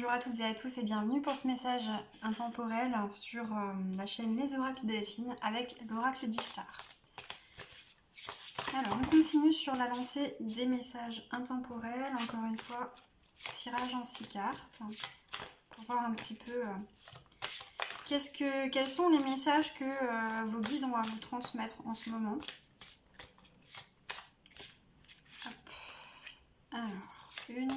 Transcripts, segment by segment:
bonjour à toutes et à tous et bienvenue pour ce message intemporel sur la chaîne Les Oracles de Delphine avec l'Oracle d'Ishtar. Alors, on continue sur la lancée des messages intemporels. Encore une fois, tirage en 6 cartes pour voir un petit peu quels sont les messages que vos guides ont à vous transmettre en ce moment. Hop. Alors, une...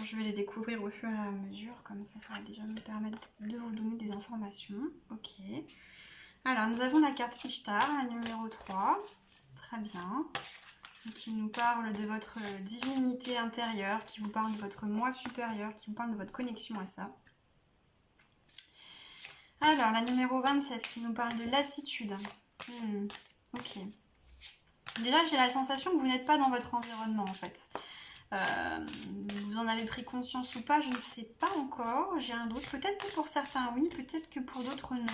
Je vais les découvrir au fur et à mesure, comme ça va déjà me permettre de vous donner des informations. Ok. Alors, nous avons la carte Ishtar, la numéro 3. Très bien. Qui nous parle de votre divinité intérieure, qui vous parle de votre moi supérieur, qui vous parle de votre connexion à ça. Alors, la numéro 27, qui nous parle de lassitude. Ok. Déjà, j'ai la sensation que vous n'êtes pas dans votre environnement, en fait. Vous en avez pris conscience ou pas, je ne sais pas encore, j'ai un doute, peut-être que pour certains oui, peut-être que pour d'autres non,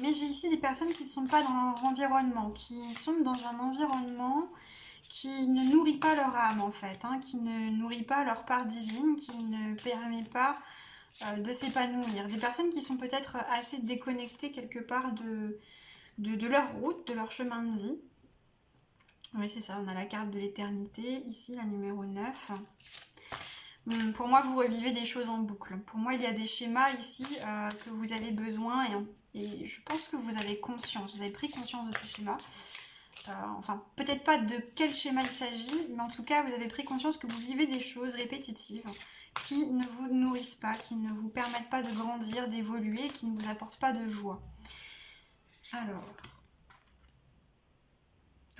mais j'ai ici des personnes qui ne sont pas dans leur environnement, qui sont dans un environnement qui ne nourrit pas leur âme en fait, qui ne nourrit pas leur part divine, qui ne permet pas de s'épanouir, des personnes qui sont peut-être assez déconnectées quelque part de leur route, de leur chemin de vie. Oui, c'est ça, on a la carte de l'éternité, ici la numéro 9. Pour moi, vous revivez des choses en boucle. Pour moi, il y a des schémas ici que vous avez besoin et je pense que vous avez conscience, vous avez pris conscience de ces schémas. Enfin, peut-être pas de quel schéma il s'agit, mais en tout cas, vous avez pris conscience que vous vivez des choses répétitives qui ne vous nourrissent pas, qui ne vous permettent pas de grandir, d'évoluer, qui ne vous apportent pas de joie. Alors...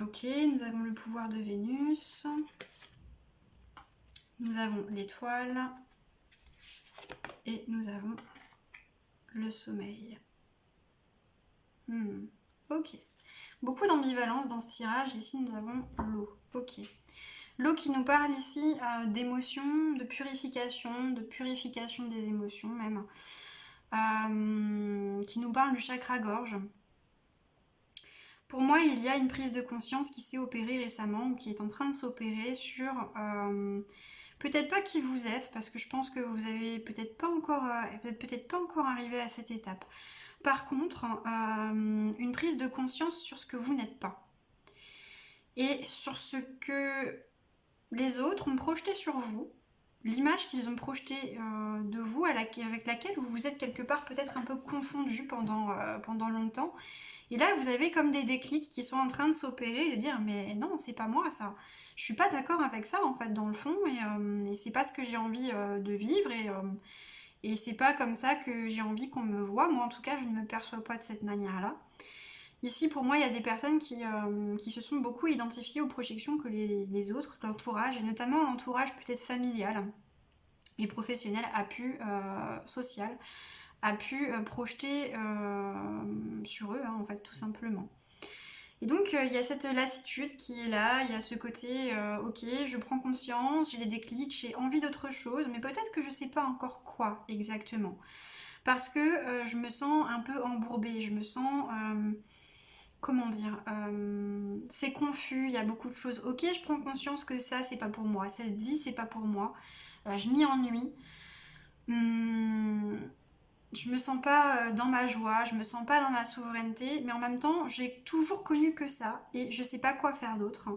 Ok, nous avons le pouvoir de Vénus, nous avons l'étoile et nous avons le sommeil. Ok, beaucoup d'ambivalence dans ce tirage. Ici nous avons l'eau. Ok, l'eau qui nous parle ici d'émotions, de purification des émotions même, qui nous parle du chakra gorge. Pour moi, il y a une prise de conscience qui s'est opérée récemment ou qui est en train de s'opérer sur peut-être pas qui vous êtes, parce que je pense que vous avez peut-être pas encore arrivé à cette étape. Par contre, une prise de conscience sur ce que vous n'êtes pas et sur ce que les autres ont projeté sur vous, l'image qu'ils ont projetée de vous avec laquelle vous vous êtes quelque part peut-être un peu confondu pendant longtemps. Et là, vous avez comme des déclics qui sont en train de s'opérer, de dire mais non, c'est pas moi ça. Je suis pas d'accord avec ça en fait dans le fond et c'est pas ce que j'ai envie de vivre et c'est pas comme ça que j'ai envie qu'on me voit. Moi en tout cas, je ne me perçois pas de cette manière-là. Ici, pour moi, il y a des personnes qui se sont beaucoup identifiées aux projections que les autres, l'entourage, et notamment l'entourage peut-être familial et professionnel, social, a pu projeter sur eux, en fait, tout simplement. Et donc, il y a cette lassitude qui est là, il y a ce côté, ok, je prends conscience, j'ai des déclics, j'ai envie d'autre chose, mais peut-être que je sais pas encore quoi exactement. Parce que je me sens un peu embourbée, je me sens... comment dire, c'est confus, il y a beaucoup de choses. Ok, je prends conscience que ça, c'est pas pour moi. Cette vie, c'est pas pour moi. Je m'y ennuie. Je me sens pas dans ma joie, je me sens pas dans ma souveraineté, mais en même temps, j'ai toujours connu que ça et je sais pas quoi faire d'autre.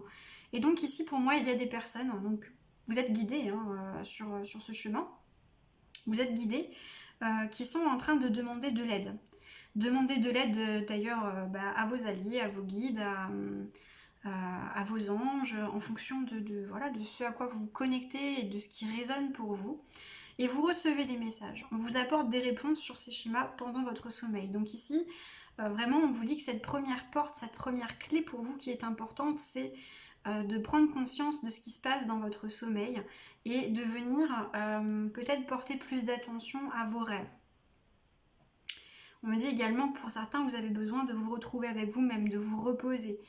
Et donc ici, pour moi, il y a des personnes, donc vous êtes guidés sur ce chemin, vous êtes guidés, qui sont en train de demander de l'aide. Demandez de l'aide d'ailleurs à vos alliés, à vos guides, à vos anges, en fonction de ce à quoi vous vous connectez et de ce qui résonne pour vous. Et vous recevez des messages. On vous apporte des réponses sur ces schémas pendant votre sommeil. Donc ici, vraiment, on vous dit que cette première porte, cette première clé pour vous qui est importante, c'est de prendre conscience de ce qui se passe dans votre sommeil et de venir peut-être porter plus d'attention à vos rêves. On me dit également que pour certains, vous avez besoin de vous retrouver avec vous-même, de vous reposer.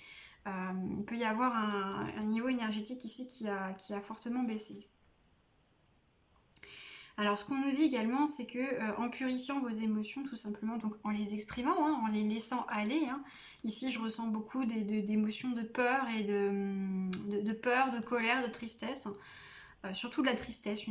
Il peut y avoir un niveau énergétique ici qui a fortement baissé. Alors ce qu'on nous dit également, c'est que en purifiant vos émotions, tout simplement, donc en les exprimant, en les laissant aller, ici je ressens beaucoup d'émotions de peur et de peur, de colère, de tristesse. surtout de la tristesse,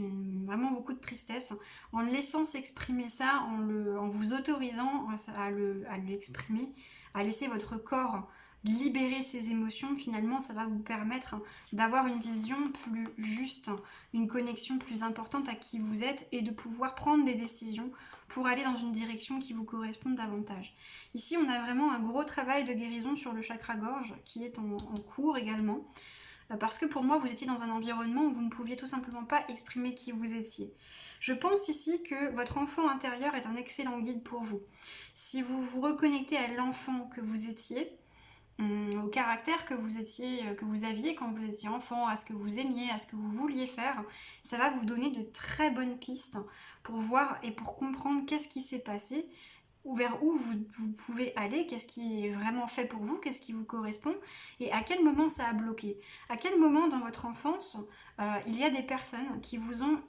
vraiment beaucoup de tristesse, en laissant s'exprimer ça, en vous autorisant à l'exprimer, à laisser votre corps libérer ses émotions, finalement ça va vous permettre d'avoir une vision plus juste, une connexion plus importante à qui vous êtes et de pouvoir prendre des décisions pour aller dans une direction qui vous corresponde davantage. Ici on a vraiment un gros travail de guérison sur le chakra gorge qui est en cours également. Parce que pour moi, vous étiez dans un environnement où vous ne pouviez tout simplement pas exprimer qui vous étiez. Je pense ici que votre enfant intérieur est un excellent guide pour vous. Si vous vous reconnectez à l'enfant que vous étiez, au caractère que vous aviez quand vous étiez enfant, à ce que vous aimiez, à ce que vous vouliez faire, ça va vous donner de très bonnes pistes pour voir et pour comprendre qu'est-ce qui s'est passé, ou vers où vous pouvez aller, qu'est-ce qui est vraiment fait pour vous, qu'est-ce qui vous correspond, et à quel moment ça a bloqué. À quel moment dans votre enfance, il y a des personnes qui vous ont,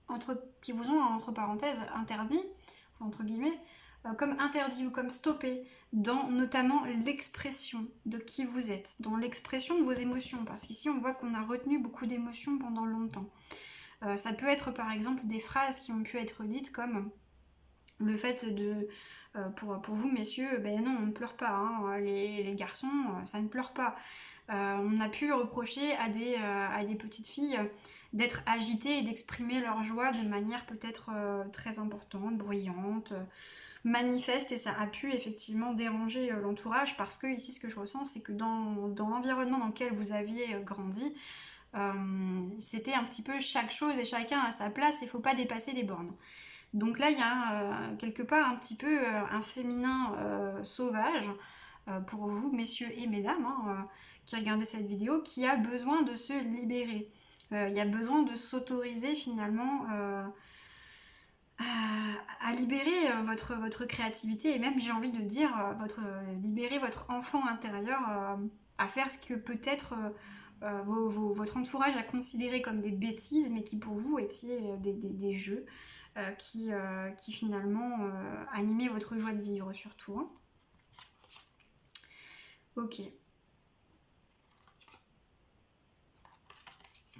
entre parenthèses, interdit, entre guillemets, comme interdit ou comme stoppé, dans notamment l'expression de qui vous êtes, dans l'expression de vos émotions, parce qu'ici on voit qu'on a retenu beaucoup d'émotions pendant longtemps. Ça peut être par exemple des phrases qui ont pu être dites comme le fait de, pour vous messieurs, ben non, on ne pleure pas, hein. Les garçons, ça ne pleure pas. On a pu reprocher à des petites filles d'être agitées et d'exprimer leur joie de manière peut-être très importante, bruyante, manifeste, et ça a pu effectivement déranger l'entourage, parce que ici ce que je ressens, c'est que dans l'environnement dans lequel vous aviez grandi, c'était un petit peu chaque chose et chacun à sa place, il ne faut pas dépasser les bornes. Donc là, il y a quelque part un petit peu un féminin sauvage pour vous, messieurs et mesdames, hein, qui regardez cette vidéo, qui a besoin de se libérer. Il y a besoin de s'autoriser finalement à libérer votre créativité, et même, j'ai envie de dire, libérer votre enfant intérieur à faire ce que peut-être votre entourage a considéré comme des bêtises, mais qui pour vous étaient des jeux qui finalement animaient votre joie de vivre surtout. Hein. Ok.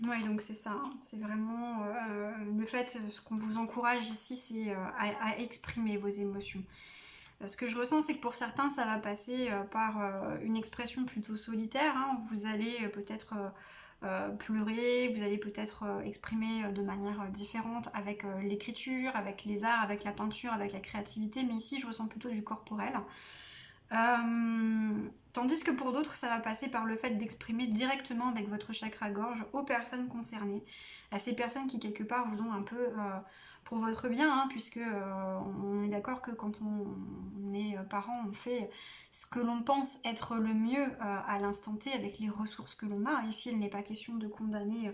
Oui, donc c'est ça, hein. C'est vraiment le fait, ce qu'on vous encourage ici, c'est à exprimer vos émotions. Ce que je ressens, c'est que pour certains, ça va passer par une expression plutôt solitaire, hein. Vous allez peut-être pleurer, vous allez peut-être exprimer de manière différente avec l'écriture, avec les arts, avec la peinture, avec la créativité, mais ici, je ressens plutôt du corporel. Tandis que pour d'autres, ça va passer par le fait d'exprimer directement avec votre chakra gorge aux personnes concernées, à ces personnes qui quelque part vous ont un peu pour votre bien, hein, puisque on est d'accord que quand on est parent, on fait ce que l'on pense être le mieux à l'instant T avec les ressources que l'on a. Ici, il n'est pas question de condamner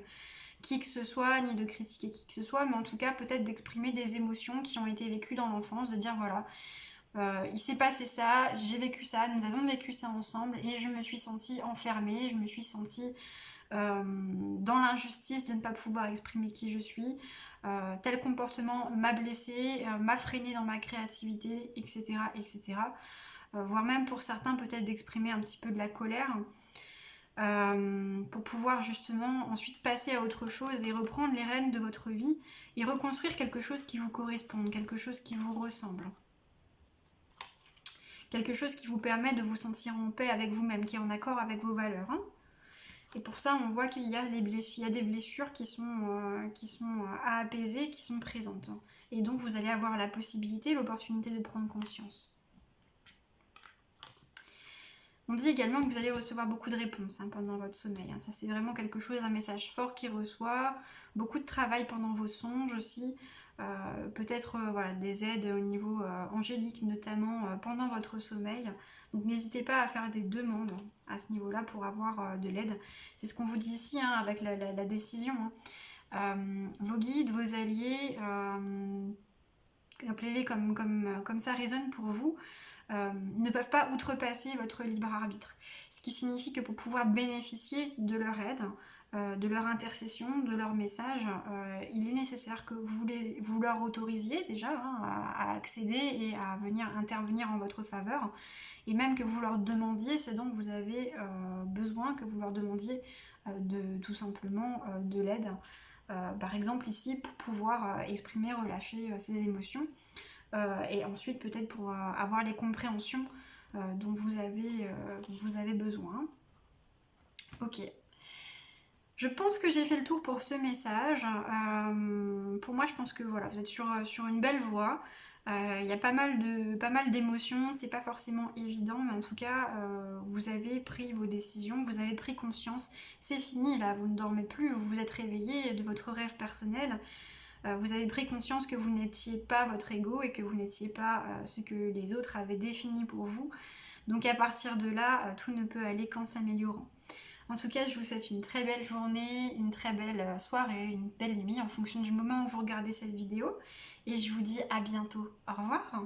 qui que ce soit, ni de critiquer qui que ce soit, mais en tout cas peut-être d'exprimer des émotions qui ont été vécues dans l'enfance, de dire voilà, il s'est passé ça, j'ai vécu ça, nous avons vécu ça ensemble, et je me suis sentie enfermée, je me suis sentie dans l'injustice de ne pas pouvoir exprimer qui je suis, tel comportement m'a blessée, m'a freinée dans ma créativité, etc. etc. Voire même pour certains peut-être d'exprimer un petit peu de la colère, pour pouvoir justement ensuite passer à autre chose et reprendre les rênes de votre vie et reconstruire quelque chose qui vous corresponde, quelque chose qui vous ressemble. Quelque chose qui vous permet de vous sentir en paix avec vous-même, qui est en accord avec vos valeurs. Hein. Et pour ça, on voit qu'il y a des blessures qui sont à apaiser, qui sont présentes. Et donc, vous allez avoir la possibilité, l'opportunité de prendre conscience. On dit également que vous allez recevoir beaucoup de réponses pendant votre sommeil. Ça, c'est vraiment quelque chose, un message fort qui reçoit. Beaucoup de travail pendant vos songes aussi. Peut-être voilà, des aides au niveau angélique, notamment pendant votre sommeil. Donc n'hésitez pas à faire des demandes à ce niveau-là pour avoir de l'aide. C'est ce qu'on vous dit ici avec la décision. Vos guides, vos alliés, appelez-les comme ça résonne pour vous, ne peuvent pas outrepasser votre libre arbitre. Ce qui signifie que pour pouvoir bénéficier de leur aide, de leur intercession, de leur message, il est nécessaire que vous leur autorisiez déjà à accéder et à venir intervenir en votre faveur, et même que vous leur demandiez ce dont vous avez besoin, que vous leur demandiez tout simplement de l'aide. Par exemple ici pour pouvoir exprimer, relâcher ses émotions et ensuite peut-être pour avoir les compréhensions dont vous avez besoin. Ok. Je pense que j'ai fait le tour pour ce message. Pour moi, je pense que voilà, vous êtes sur une belle voie. Il y a pas mal d'émotions, c'est pas forcément évident, mais en tout cas, vous avez pris vos décisions, vous avez pris conscience. C'est fini là, vous ne dormez plus, vous vous êtes réveillé de votre rêve personnel. Vous avez pris conscience que vous n'étiez pas votre ego et que vous n'étiez pas ce que les autres avaient défini pour vous. Donc à partir de là, tout ne peut aller qu'en s'améliorant. En tout cas, je vous souhaite une très belle journée, une très belle soirée, une belle nuit en fonction du moment où vous regardez cette vidéo. Et je vous dis à bientôt. Au revoir.